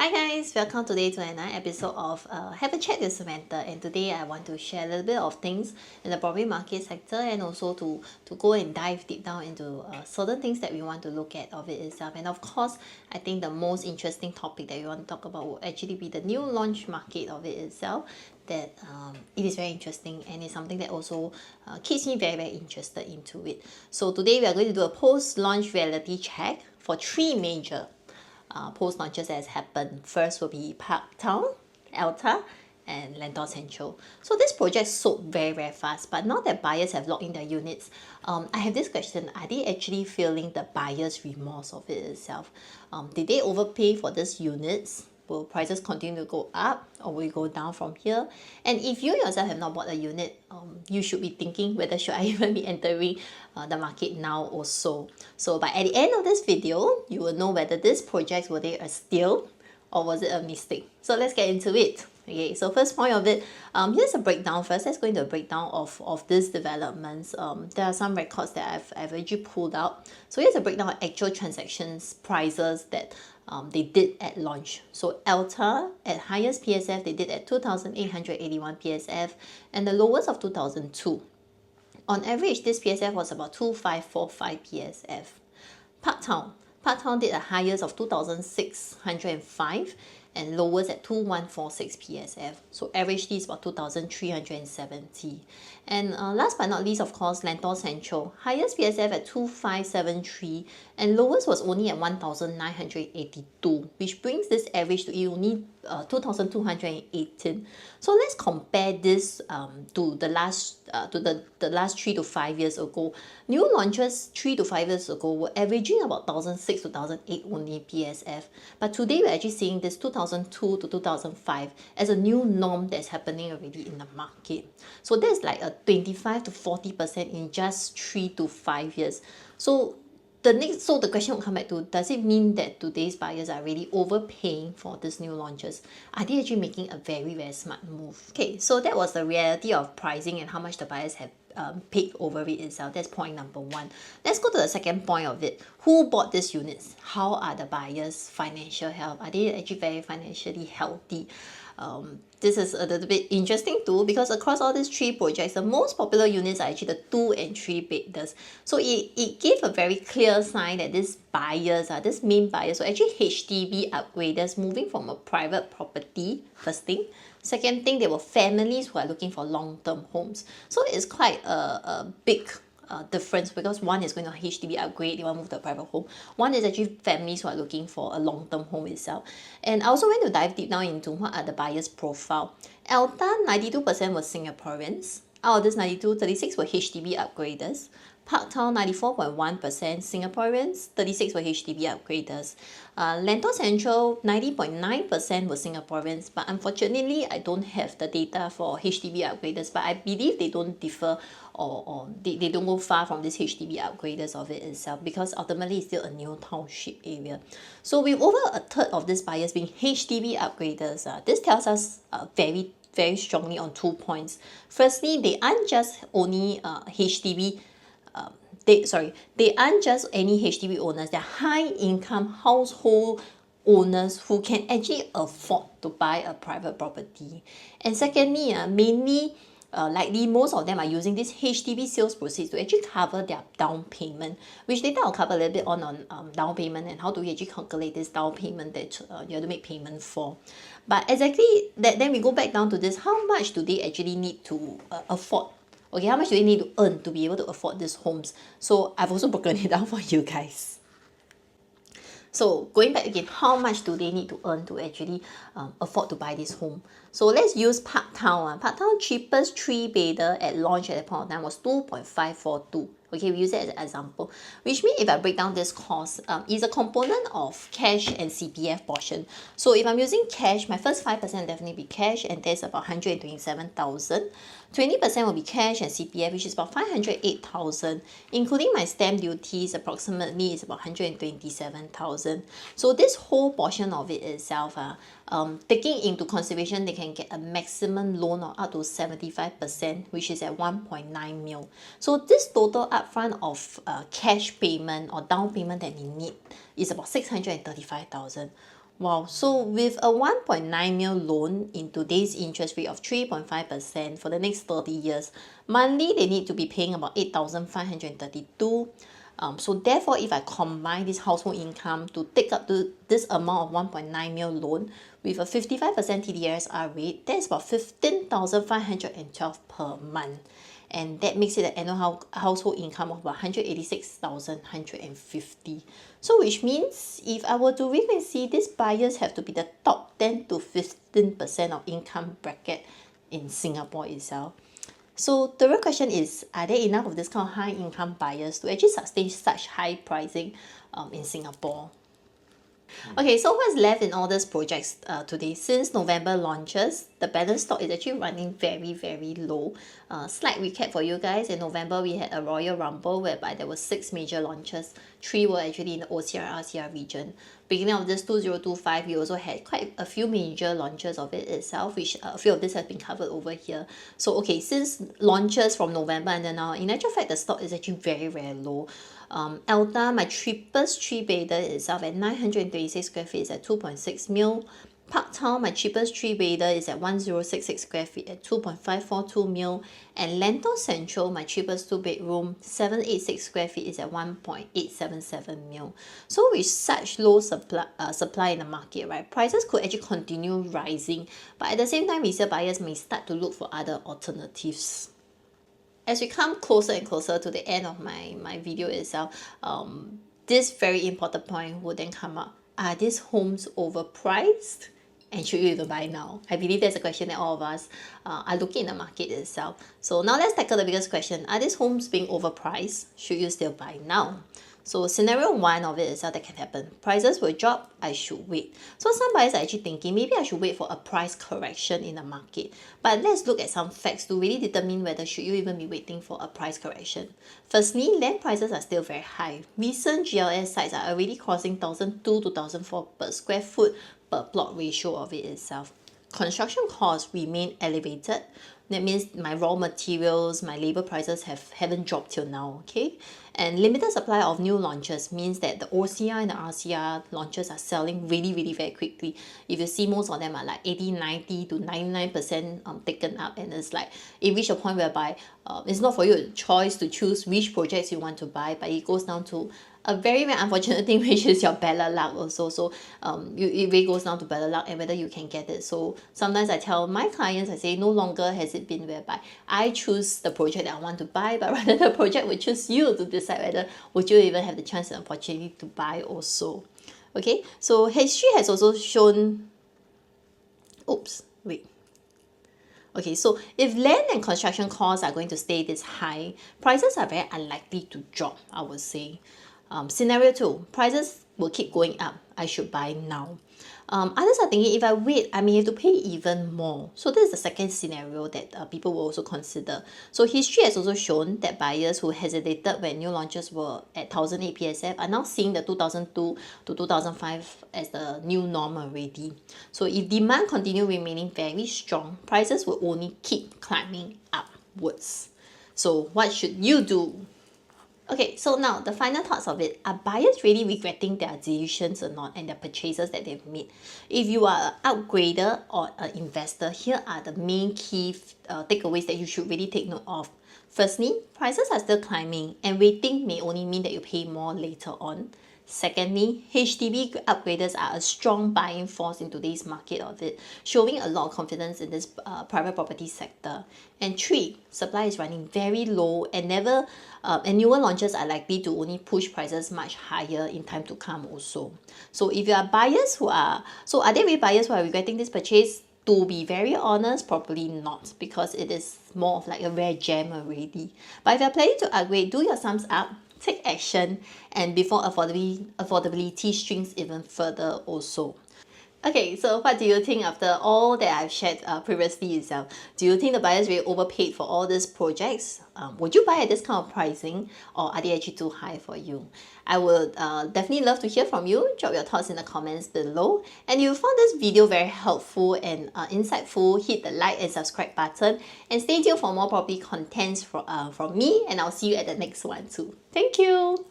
Hi guys, welcome today to another episode of Have a Chat with Samantha, and today I want to share a little bit of things in the property market sector and also to go and dive deep down into certain things that we want to look at of it itself. And of course, I think the most interesting topic that we want to talk about will actually be the new launch market of it itself. That it is very interesting and it's something that also keeps me very interested into it. So today we are going to do a post-launch reality check for three major post launches that has happened. First will be Parktown, Elta, and Lentor Central. So this project sold very fast, but now that buyers have locked in their units, I have this question: are they actually feeling the buyer's remorse of it itself? Did they overpay for these units? Will prices continue to go up or will it go down from here? And if you yourself have not bought a unit, you should be thinking whether should I even be entering the market now or so. So by at the end of this video, you will know whether this project were they a steal or was it a mistake. So let's get into it. Okay, so first point of it, here's a breakdown first. Let's go into a breakdown of these developments. There are some records that I've actually pulled out. So here's a breakdown of actual transactions prices that they did at launch. So Elta at highest PSF they did at 2,881 PSF and the lowest of 2002. On average, this PSF was about 2,545 PSF. Parktown did a highest of 2,605 and lowest at 2,146 PSF. So average is about 2,370. And last but not least, of course, Lentor Central. Highest PSF at 2,573 and lowest was only at 1,982, which brings this average to only 2,218. So let's compare this to the last the last 3 to 5 years ago. New launches 3 to 5 years ago were averaging about 1,006 to 1,008 only PSF. But today we're actually seeing this 2002 to 2005 as a new norm that's happening already in the market. So that's like a 25 to 40% in just 3 to 5 years. So the question will come back to, does it mean that today's buyers are really overpaying for these new launches? Are they actually making a very smart move? Okay, so that was the reality of pricing and how much the buyers have paid over it itself. That's point number one. Let's go to the second point of it. Who bought these units? How are the buyers' financial health? Are they actually very financially healthy? This is a little bit interesting too, because across all these three projects, the most popular units are actually the 2 and 3 bedrooms. So it gave a very clear sign that these buyers are these main buyers. So actually HDB upgraders moving from a private property, first thing. Second thing, they were families who are looking for long-term homes. So it's quite a big difference, because one is going to HDB upgrade, they want to move to a private home. One is actually families who are looking for a long-term home itself. And I also went to dive deep down into what are the buyers' profile. Elta, 92% were Singaporeans. Out of this 92, 36 were HDB upgraders. Parktown, 94.1% Singaporeans, 36 were HDB upgraders. Lentor Central, 90.9% were Singaporeans, but unfortunately, I don't have the data for HDB upgraders, but I believe they don't differ or they don't go far from this HDB upgraders of it itself, because ultimately it's still a new township area. So with over a third of these buyers being HDB upgraders, this tells us very strongly on 2 points. Firstly, they aren't just only HDB they aren't just any HDB owners, they're high income household owners who can actually afford to buy a private property. And secondly, mainly likely most of them are using this HDB sales proceeds to actually cover their down payment, which later I'll cover a little bit on down payment and how do we actually calculate this down payment that you have to make payment for. But exactly that, then we go back down to this: how much do they actually need to afford? Okay, how much do they need to earn to be able to afford these homes? So I've also broken it down for you guys. So going back again, how much do they need to earn to actually afford to buy this home? So let's use Parktown. Parktown cheapest 3-bedder at launch at that point of time was 2.542. Okay, we use it as an example, which means if I break down this cost, is a component of cash and CPF portion. So if I'm using cash, my first 5% definitely be cash, and that's about 127,000. 20% will be cash and CPF, which is about 508,000, including my stamp duties, approximately is about 127,000. So this whole portion of it itself, taking into consideration, they can get a maximum loan of up to 75%, which is at 1.9 mil. So this total upfront of cash payment or down payment that they need is about 635,000. Wow, so with a 1.9 mil loan in today's interest rate of 3.5% for the next 30 years, monthly they need to be paying about 8,532. So therefore, if I combine this household income to take up to this amount of 1.9 mil loan with a 55% TDSR rate, that's about 15,512 per month. And that makes it an annual household income of about 186,150. So which means if I were to really see, these buyers have to be the top 10 to 15% of income bracket in Singapore itself. So the real question is, are there enough of this kind of high income buyers to actually sustain such high pricing in Singapore? Okay, so what's left in all these projects today? Since November launches, the balance stock is actually running very, very low. Slight recap for you guys. In November, we had a Royal Rumble whereby there were 6 major launches. 3 were actually in the OCR-RCR region. Beginning of this 2025, we also had quite a few major launches of it itself, which a few of this have been covered over here. So okay, since launches from November and then now, in actual fact, the stock is actually very, very low. Elta, my cheapest 3-bedder itself at 926 square feet is at 2.6 mil. Parktown, my cheapest 3-bedder is at 1066 square feet at 2.542 mil. And Lentor Central, my cheapest 2-bedroom, 786 square feet is at 1.877 mil. So with such low supply in the market, right, prices could actually continue rising. But at the same time, resale buyers may start to look for other alternatives. As we come closer and closer to the end of my video itself, this very important point would then come up. Are these homes overpriced? And should you even buy now? I believe that's a question that all of us are looking in the market itself. So now let's tackle the biggest question. Are these homes being overpriced? Should you still buy now? So scenario 1 of it is how that can happen. Prices will drop, I should wait. So some buyers are actually thinking maybe I should wait for a price correction in the market. But let's look at some facts to really determine whether should you even be waiting for a price correction. Firstly, land prices are still very high. Recent GLS sites are already crossing 1,002 to 1,004 per square foot per plot ratio of it itself. Construction costs remain elevated. That means my raw materials, my labor prices haven't dropped till now, okay? And limited supply of new launches means that the OCR and the RCR launches are selling really, really very quickly. If you see, most of them are like 80, 90 to 99% taken up, and it's like it reached a point whereby it's not for you a choice to choose which projects you want to buy, but it goes down to a very, very unfortunate thing, which is your bad luck also. So it really goes down to bad luck and whether you can get it. So sometimes I tell my clients, I say, no longer has it been whereby I choose the project that I want to buy, but rather the project will choose you to decide whether would you even have the chance and opportunity to buy also. Okay, so history has also shown, okay, so if land and construction costs are going to stay this high, prices are very unlikely to drop, I would say. Scenario 2, prices will keep going up. I should buy now. Others are thinking if I wait, I may have to pay even more. So this is the second scenario that people will also consider. So history has also shown that buyers who hesitated when new launches were at 1,008 PSF are now seeing the 2002 to 2005 as the new norm already. So if demand continue remaining very strong, prices will only keep climbing upwards. So what should you do? Okay, so now the final thoughts of it. Are buyers really regretting their decisions or not and their purchases that they've made? If you are an upgrader or an investor, here are the main key takeaways that you should really take note of. Firstly, prices are still climbing and waiting may only mean that you pay more later on. Secondly, HDB upgraders are a strong buying force in today's market of it, showing a lot of confidence in this private property sector. And 3, supply is running very low and newer launches are likely to only push prices much higher in time to come also. So if you are buyers are there really buyers who are regretting this purchase? To be very honest, probably not, because it is more of like a rare gem already. But if you're planning to upgrade, do your thumbs up, take action, and before affordability shrinks even further also. Okay, so what do you think after all that I've shared previously itself? Do you think the buyers really overpaid for all these projects? Would you buy at this kind of pricing, or are they actually too high for you? I would definitely love to hear from you. Drop your thoughts in the comments below. And if you found this video very helpful and insightful, hit the like and subscribe button. And stay tuned for more property contents from me, and I'll see you at the next one too. Thank you!